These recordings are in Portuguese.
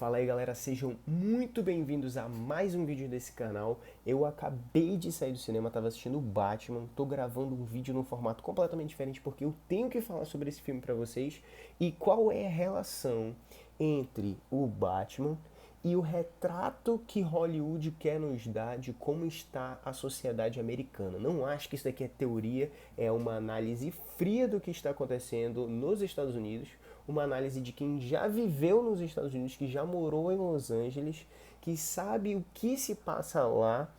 Fala aí galera, sejam muito bem-vindos a mais um vídeo desse canal. Eu acabei de sair do cinema, tava assistindo o Batman, tô gravando um vídeo num formato completamente diferente porque eu tenho que falar sobre esse filme pra vocês e qual é a relação entre o Batman e o retrato que Hollywood quer nos dar de como está a sociedade americana. Não acho que isso daqui é teoria, é uma análise fria do que está acontecendo nos Estados Unidos, uma análise de quem já viveu nos Estados Unidos, que já morou em Los Angeles, que sabe o que se passa lá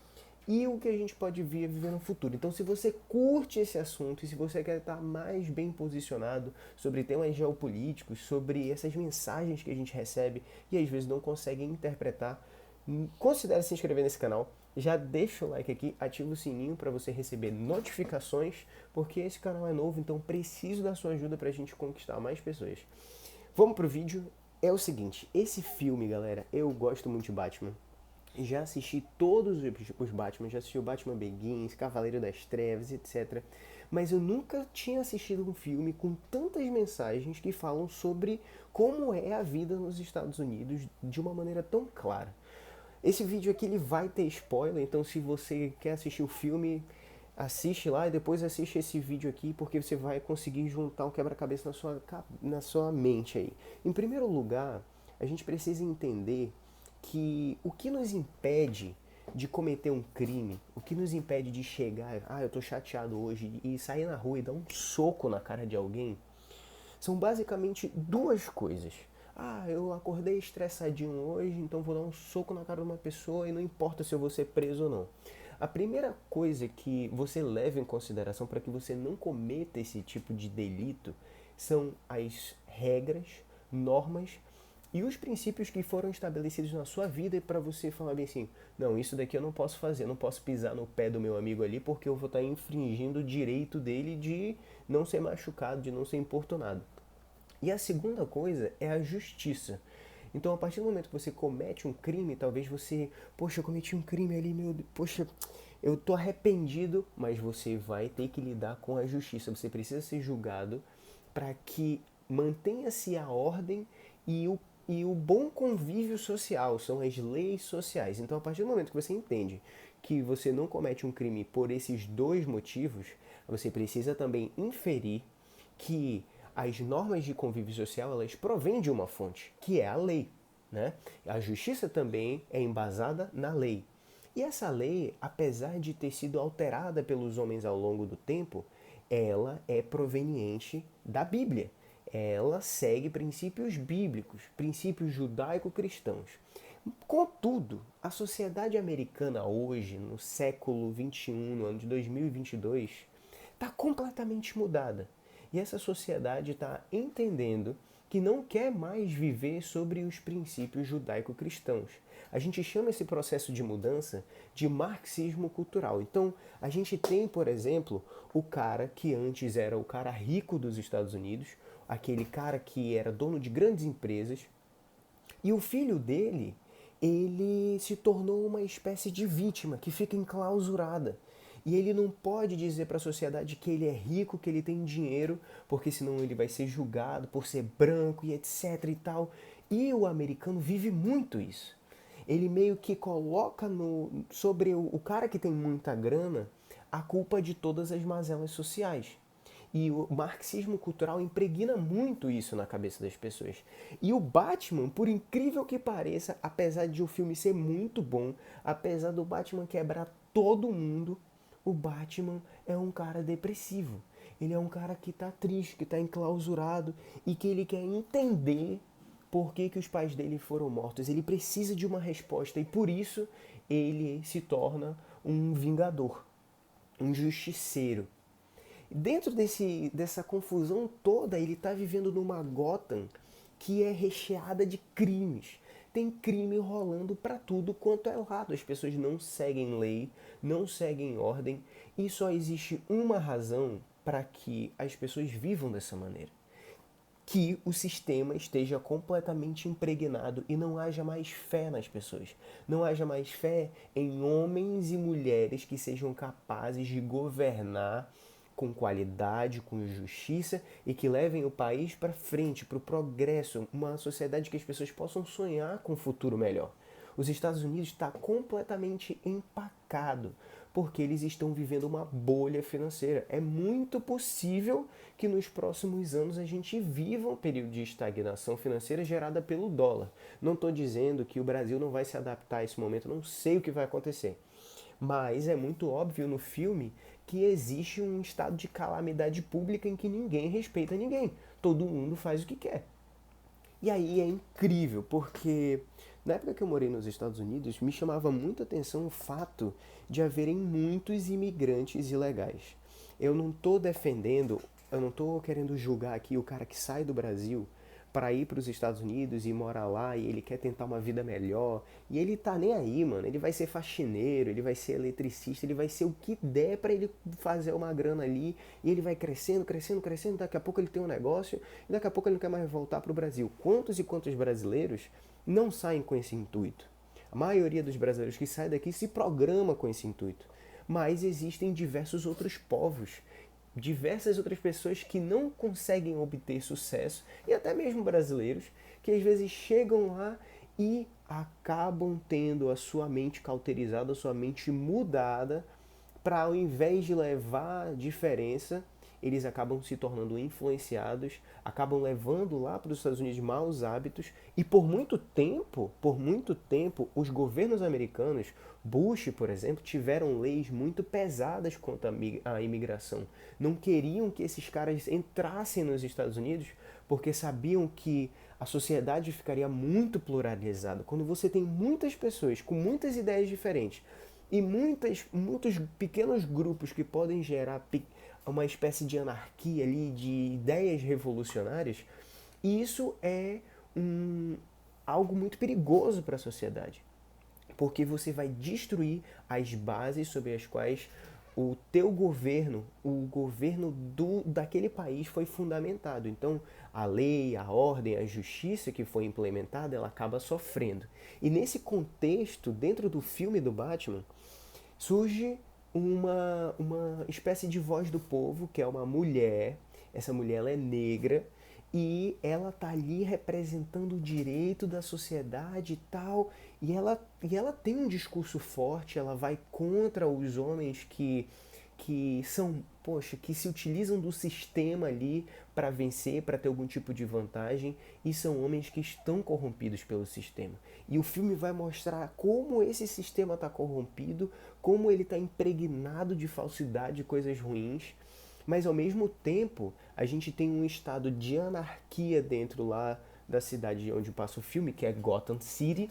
e o que a gente pode vir a viver no futuro. Então, se você curte esse assunto e se você quer estar mais bem posicionado sobre temas geopolíticos, sobre essas mensagens que a gente recebe e às vezes não consegue interpretar, considere se inscrever nesse canal. Já deixa o like aqui, ativa o sininho para você receber notificações, porque esse canal é novo, então preciso da sua ajuda para a gente conquistar mais pessoas. Vamos pro vídeo. É o seguinte, esse filme, galera, eu gosto muito de Batman. Já assisti todos os Batman, já assisti o Batman Begins, Cavaleiro das Trevas, etc. Mas eu nunca tinha assistido um filme com tantas mensagens que falam sobre como é a vida nos Estados Unidos de uma maneira tão clara. Esse vídeo aqui ele vai ter spoiler, então se você quer assistir o filme, assiste lá e depois assiste esse vídeo aqui, porque você vai conseguir juntar um quebra-cabeça na sua mente aí. Em primeiro lugar, a gente precisa entender que o que nos impede de cometer um crime, o que nos impede de chegar, eu tô chateado hoje, e sair na rua e dar um soco na cara de alguém, são basicamente duas coisas. Eu acordei estressadinho hoje, então vou dar um soco na cara de uma pessoa e não importa se eu vou ser preso ou não. A primeira coisa que você leva em consideração para que você não cometa esse tipo de delito são as regras, normas e os princípios que foram estabelecidos na sua vida para você falar bem assim, não, isso daqui eu não posso fazer, eu não posso pisar no pé do meu amigo ali porque eu vou estar infringindo o direito dele de não ser machucado, de não ser importunado. E a segunda coisa é a justiça. Então, a partir do momento que você comete um crime, talvez você, poxa, eu cometi um crime ali, meu Deus, poxa, eu tô arrependido, mas você vai ter que lidar com a justiça. Você precisa ser julgado para que mantenha-se a ordem e o bom convívio social, são as leis sociais. Então, a partir do momento que você entende que você não comete um crime por esses dois motivos, você precisa também inferir que as normas de convívio social elas provêm de uma fonte, que é a lei. Né? A justiça também é embasada na lei. E essa lei, apesar de ter sido alterada pelos homens ao longo do tempo, ela é proveniente da Bíblia. Ela segue princípios bíblicos, princípios judaico-cristãos. Contudo, a sociedade americana hoje, no século XXI, no ano de 2022, está completamente mudada. E essa sociedade está entendendo que não quer mais viver sobre os princípios judaico-cristãos. A gente chama esse processo de mudança de marxismo cultural. Então, a gente tem, por exemplo, o cara que antes era o cara rico dos Estados Unidos, aquele cara que era dono de grandes empresas, e o filho dele, ele se tornou uma espécie de vítima que fica enclausurada. E ele não pode dizer para a sociedade que ele é rico, que ele tem dinheiro, porque senão ele vai ser julgado por ser branco e etc e tal. E o americano vive muito isso. Ele meio que coloca sobre o cara que tem muita grana a culpa de todas as mazelas sociais. E o marxismo cultural impregna muito isso na cabeça das pessoas. E o Batman, por incrível que pareça, apesar de o filme ser muito bom, apesar do Batman quebrar todo mundo, o Batman é um cara depressivo. Ele é um cara que tá triste, que tá enclausurado e que ele quer entender por que os pais dele foram mortos. Ele precisa de uma resposta e por isso ele se torna um vingador, um justiceiro. Dentro dessa confusão toda, ele está vivendo numa Gotham que é recheada de crimes. Tem crime rolando para tudo quanto é lado. As pessoas não seguem lei, não seguem ordem e só existe uma razão para que as pessoas vivam dessa maneira. Que o sistema esteja completamente impregnado e não haja mais fé nas pessoas. Não haja mais fé em homens e mulheres que sejam capazes de governar com qualidade, com justiça e que levem o país para frente, para o progresso, uma sociedade que as pessoas possam sonhar com um futuro melhor. Os Estados Unidos está completamente empacado porque eles estão vivendo uma bolha financeira. É muito possível que nos próximos anos a gente viva um período de estagnação financeira gerada pelo dólar. Não estou dizendo que o Brasil não vai se adaptar a esse momento, não sei o que vai acontecer. Mas é muito óbvio no filme que existe um estado de calamidade pública em que ninguém respeita ninguém. Todo mundo faz o que quer. E aí é incrível, porque na época que eu morei nos Estados Unidos, me chamava muita atenção o fato de haverem muitos imigrantes ilegais. Eu não estou defendendo, eu não estou querendo julgar aqui o cara que sai do Brasil para ir para os Estados Unidos e morar lá e ele quer tentar uma vida melhor. E ele tá nem aí, mano. Ele vai ser faxineiro, ele vai ser eletricista, ele vai ser o que der para ele fazer uma grana ali. E ele vai crescendo, crescendo, crescendo. Daqui a pouco ele tem um negócio e daqui a pouco ele não quer mais voltar para o Brasil. Quantos e quantos brasileiros não saem com esse intuito? A maioria dos brasileiros que saem daqui se programa com esse intuito. Mas existem diversos outros povos, diversas outras pessoas que não conseguem obter sucesso, e até mesmo brasileiros, que às vezes chegam lá e acabam tendo a sua mente cauterizada, a sua mente mudada, para ao invés de levar diferença, eles acabam se tornando influenciados, acabam levando lá para os Estados Unidos maus hábitos e por muito tempo, os governos americanos, Bush, por exemplo, tiveram leis muito pesadas contra a imigração. Não queriam que esses caras entrassem nos Estados Unidos porque sabiam que a sociedade ficaria muito pluralizada. Quando você tem muitas pessoas com muitas ideias diferentes e muitos pequenos grupos que podem gerar uma espécie de anarquia ali, de ideias revolucionárias, isso é algo muito perigoso para a sociedade. Porque você vai destruir as bases sobre as quais o teu governo, o governo daquele país foi fundamentado. Então, a lei, a ordem, a justiça que foi implementada, ela acaba sofrendo. E nesse contexto, dentro do filme do Batman, surge uma espécie de voz do povo, que é uma mulher. Essa mulher ela é negra e ela tá ali representando o direito da sociedade e tal. E ela tem um discurso forte, ela vai contra os homens que são, poxa, que se utilizam do sistema ali para vencer, para ter algum tipo de vantagem, e são homens que estão corrompidos pelo sistema. E o filme vai mostrar como esse sistema está corrompido, como ele está impregnado de falsidade e coisas ruins, mas ao mesmo tempo a gente tem um estado de anarquia dentro lá da cidade onde passa o filme, que é Gotham City.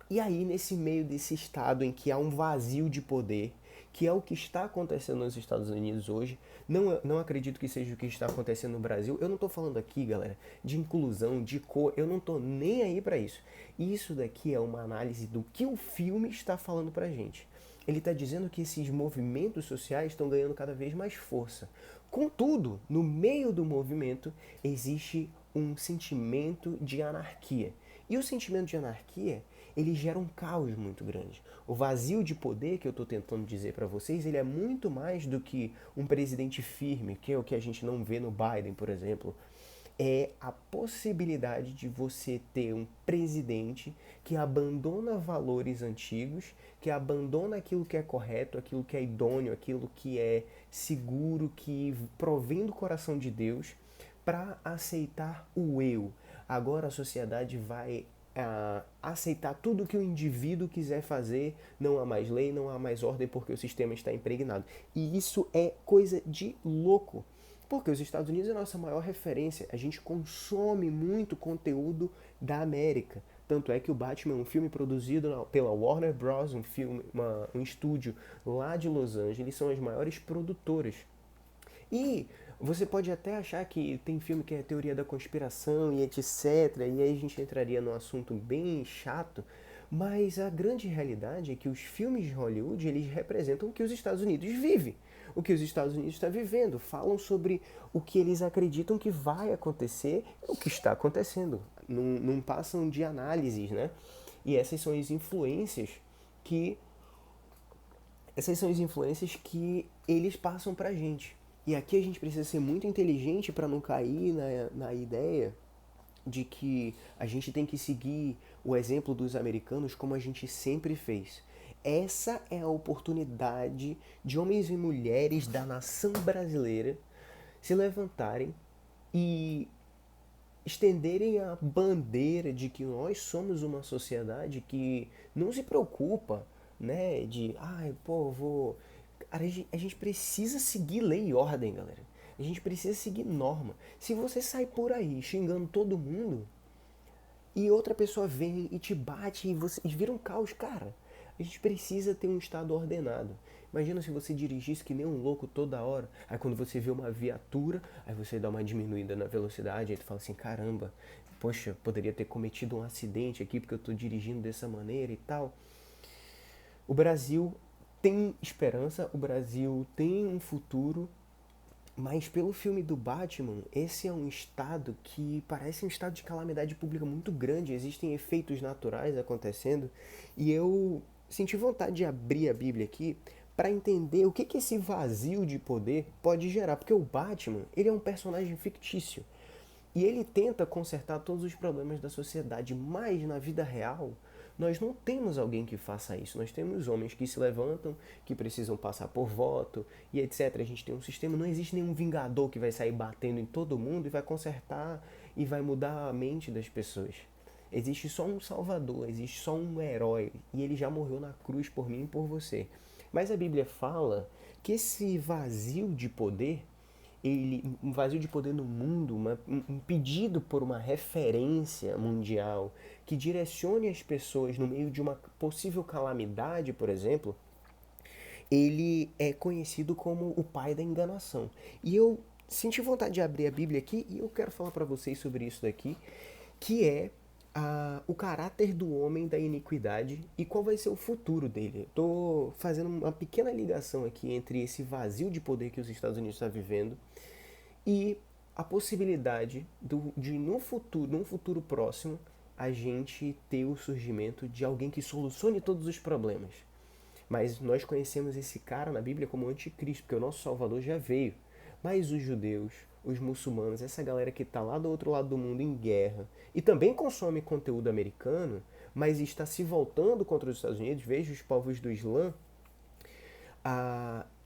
E aí, nesse meio desse estado em que há um vazio de poder, que é o que está acontecendo nos Estados Unidos hoje, não acredito que seja o que está acontecendo no Brasil. Eu não estou falando aqui, galera, de inclusão, de cor, eu não estou nem aí para isso. Isso daqui é uma análise do que o filme está falando pra gente. Ele está dizendo que esses movimentos sociais estão ganhando cada vez mais força. Contudo, no meio do movimento existe um sentimento de anarquia. E o sentimento de anarquia, ele gera um caos muito grande. O vazio de poder que eu estou tentando dizer para vocês, ele é muito mais do que um presidente firme, que é o que a gente não vê no Biden, por exemplo. É a possibilidade de você ter um presidente que abandona valores antigos, que abandona aquilo que é correto, aquilo que é idôneo, aquilo que é seguro, que provém do coração de Deus, para aceitar o eu. Agora a sociedade vai aceitar tudo que o indivíduo quiser fazer, não há mais lei, não há mais ordem, porque o sistema está impregnado. E isso é coisa de louco. Porque os Estados Unidos é a nossa maior referência. A gente consome muito conteúdo da América. Tanto é que o Batman é um filme produzido pela Warner Bros., um estúdio lá de Los Angeles, são as maiores produtoras. E você pode até achar que tem filme que é teoria da conspiração e etc. E aí a gente entraria num assunto bem chato. Mas a grande realidade é que os filmes de Hollywood, eles representam o que os Estados Unidos vivem. O que os Estados Unidos está vivendo. Falam sobre o que eles acreditam que vai acontecer, o que está acontecendo. Não passam de análises, né? E essas são as influências que... Essas são as influências que eles passam pra gente. E aqui a gente precisa ser muito inteligente para não cair na ideia de que a gente tem que seguir o exemplo dos americanos como a gente sempre fez. Essa é a oportunidade de homens e mulheres da nação brasileira se levantarem e estenderem a bandeira de que nós somos uma sociedade que não se preocupa, né, de, ai, pô, vou... Cara, a gente precisa seguir lei e ordem, galera. A gente precisa seguir norma. Se você sai por aí xingando todo mundo e outra pessoa vem e te bate e você e vira um caos, cara, a gente precisa ter um estado ordenado. Imagina se você dirigisse que nem um louco toda hora. Aí quando você vê uma viatura, aí você dá uma diminuída na velocidade, aí tu fala assim, caramba, poxa, poderia ter cometido um acidente aqui porque eu tô dirigindo dessa maneira e tal. O Brasil tem esperança, o Brasil tem um futuro, mas pelo filme do Batman, esse é um estado que parece um estado de calamidade pública muito grande. Existem efeitos naturais acontecendo e eu senti vontade de abrir a Bíblia aqui para entender o que que esse vazio de poder pode gerar, porque o Batman, ele é um personagem fictício. E ele tenta consertar todos os problemas da sociedade, mas na vida real, nós não temos alguém que faça isso. Nós temos homens que se levantam, que precisam passar por voto e etc. A gente tem um sistema, não existe nenhum vingador que vai sair batendo em todo mundo e vai consertar e vai mudar a mente das pessoas. Existe só um salvador, existe só um herói e ele já morreu na cruz por mim e por você. Mas a Bíblia fala que esse vazio de poder, um vazio de poder no mundo, um pedido por uma referência mundial que direcione as pessoas no meio de uma possível calamidade, por exemplo, ele é conhecido como o pai da enganação. E eu senti vontade de abrir a Bíblia aqui e eu quero falar para vocês sobre isso daqui, que é o caráter do homem da iniquidade e qual vai ser o futuro dele. Estou fazendo uma pequena ligação aqui entre esse vazio de poder que os Estados Unidos está vivendo e a possibilidade de no futuro, num futuro próximo, a gente ter o surgimento de alguém que solucione todos os problemas. Mas nós conhecemos esse cara na Bíblia como anticristo, porque o nosso Salvador já veio. Mas os judeus, os muçulmanos, essa galera que está lá do outro lado do mundo em guerra e também consome conteúdo americano, mas está se voltando contra os Estados Unidos, veja os povos do Islã,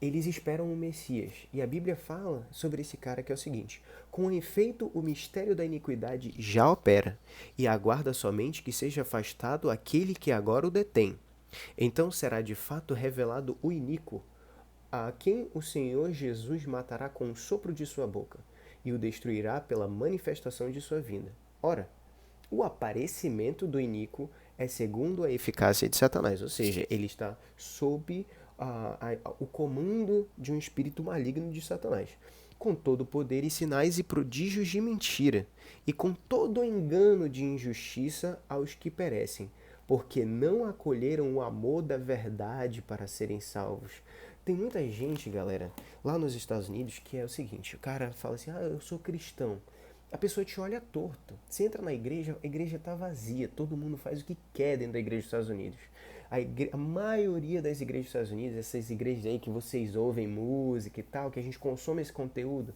eles esperam o Messias. E a Bíblia fala sobre esse cara que é o seguinte: com efeito, o mistério da iniquidade já opera, e aguarda somente que seja afastado aquele que agora o detém. Então será de fato revelado o iníquo, a quem o Senhor Jesus matará com o sopro de sua boca, e o destruirá pela manifestação de sua vinda. Ora, o aparecimento do iníquo é segundo a eficácia de Satanás, ou seja, ele está sob o comando de um espírito maligno de Satanás, com todo o poder e sinais e prodígios de mentira, e com todo o engano de injustiça aos que perecem, porque não acolheram o amor da verdade para serem salvos. Tem muita gente, galera, lá nos Estados Unidos, que é o seguinte: o cara fala assim, eu sou cristão. A pessoa te olha torto. Você entra na igreja, a igreja está vazia. Todo mundo faz o que quer dentro da igreja dos Estados Unidos. A maioria das igrejas dos Estados Unidos, essas igrejas aí que vocês ouvem música e tal, que a gente consome esse conteúdo,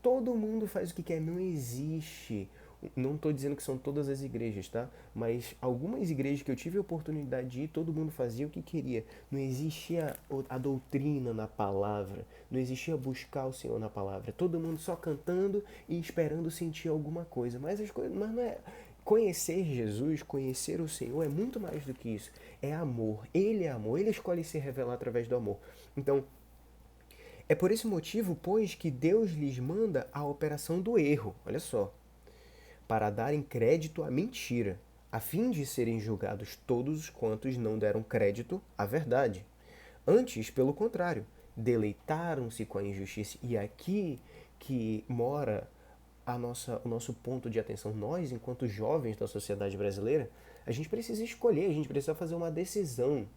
todo mundo faz o que quer. Não existe. Não estou dizendo que são todas as igrejas, tá? Mas algumas igrejas que eu tive a oportunidade de ir, todo mundo fazia o que queria. Não existia a doutrina na palavra. Não existia buscar o Senhor na palavra. Todo mundo só cantando e esperando sentir alguma coisa. Mas não é. Conhecer Jesus, conhecer o Senhor é muito mais do que isso. É amor. Ele é amor. Ele escolhe se revelar através do amor. Então, é por esse motivo, pois, que Deus lhes manda a operação do erro. Olha só, para darem crédito à mentira, a fim de serem julgados todos quantos não deram crédito à verdade. Antes, pelo contrário, deleitaram-se com a injustiça. E aqui que mora o nosso ponto de atenção. Nós, enquanto jovens da sociedade brasileira, a gente precisa escolher, a gente precisa fazer uma decisão.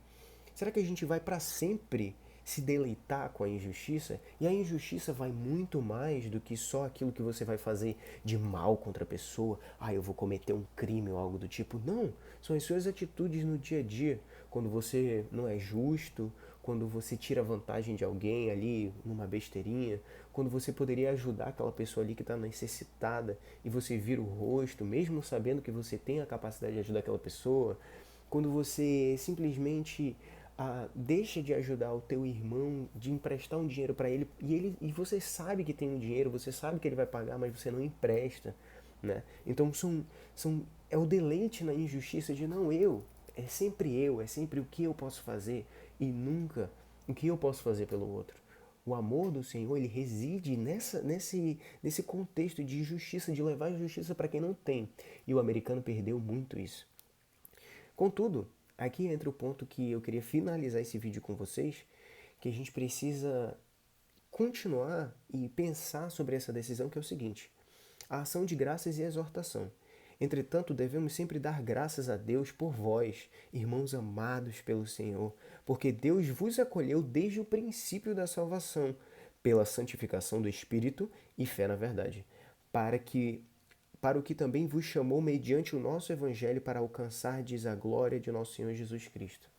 Será que a gente vai para sempre se deleitar com a injustiça, e a injustiça vai muito mais do que só aquilo que você vai fazer de mal contra a pessoa. Ah, eu vou cometer um crime ou algo do tipo. Não, são as suas atitudes no dia a dia, quando você não é justo, quando você tira vantagem de alguém ali numa besteirinha, quando você poderia ajudar aquela pessoa ali que está necessitada e você vira o rosto, mesmo sabendo que você tem a capacidade de ajudar aquela pessoa, quando você simplesmente deixa de ajudar o teu irmão, de emprestar um dinheiro para ele e você sabe que tem um dinheiro, você sabe que ele vai pagar, mas você não empresta, né? Então é o deleite na injustiça de não eu, é sempre o que eu posso fazer e nunca o que eu posso fazer pelo outro. O amor do Senhor, ele reside nesse contexto de justiça, de levar a justiça para quem não tem. E o americano perdeu muito isso. Contudo, aqui entra o ponto que eu queria finalizar esse vídeo com vocês, que a gente precisa continuar e pensar sobre essa decisão, que é o seguinte: a ação de graças e exortação. Entretanto, devemos sempre dar graças a Deus por vós, irmãos amados pelo Senhor, porque Deus vos acolheu desde o princípio da salvação, pela santificação do Espírito e fé na verdade, para que para o que também vos chamou mediante o nosso evangelho para alcançardes a glória de nosso Senhor Jesus Cristo.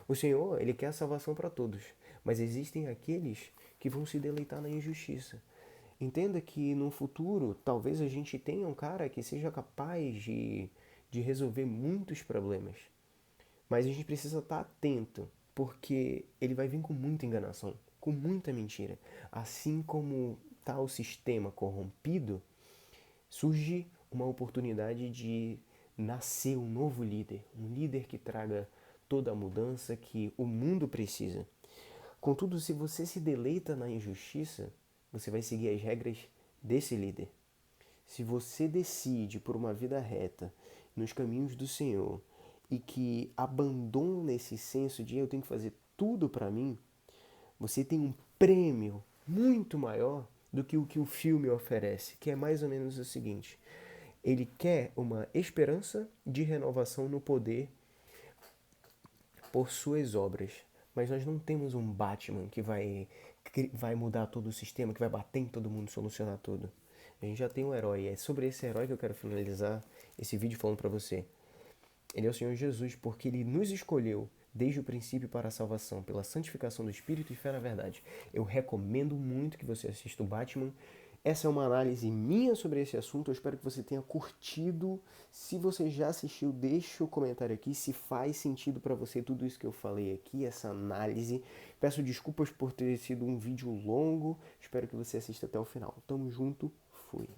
O Senhor, ele quer a salvação para todos, mas existem aqueles que vão se deleitar na injustiça. Entenda que no futuro, talvez a gente tenha um cara que seja capaz de resolver muitos problemas. Mas a gente precisa estar atento, porque ele vai vir com muita enganação, com muita mentira. Assim como está o sistema corrompido, surge uma oportunidade de nascer um novo líder, um líder que traga toda a mudança que o mundo precisa. Contudo, se você se deleita na injustiça, você vai seguir as regras desse líder. Se você decide por uma vida reta nos caminhos do Senhor e que abandona esse senso de eu tenho que fazer tudo para mim, você tem um prêmio muito maior do que o filme oferece, que é mais ou menos o seguinte: ele quer uma esperança de renovação no poder por suas obras. Mas nós não temos um Batman que vai mudar todo o sistema, que vai bater em todo mundo, solucionar tudo. A gente já tem um herói. É sobre esse herói que eu quero finalizar esse vídeo falando para você. Ele é o Senhor Jesus, porque ele nos escolheu desde o princípio para a salvação, pela santificação do Espírito e fé na verdade. Eu recomendo muito que você assista o Batman. Essa é uma análise minha sobre esse assunto. Eu espero que você tenha curtido. Se você já assistiu, deixa o comentário aqui se faz sentido para você tudo isso que eu falei aqui, essa análise. Peço desculpas por ter sido um vídeo longo. Espero que você assista até o final. Tamo junto. Fui.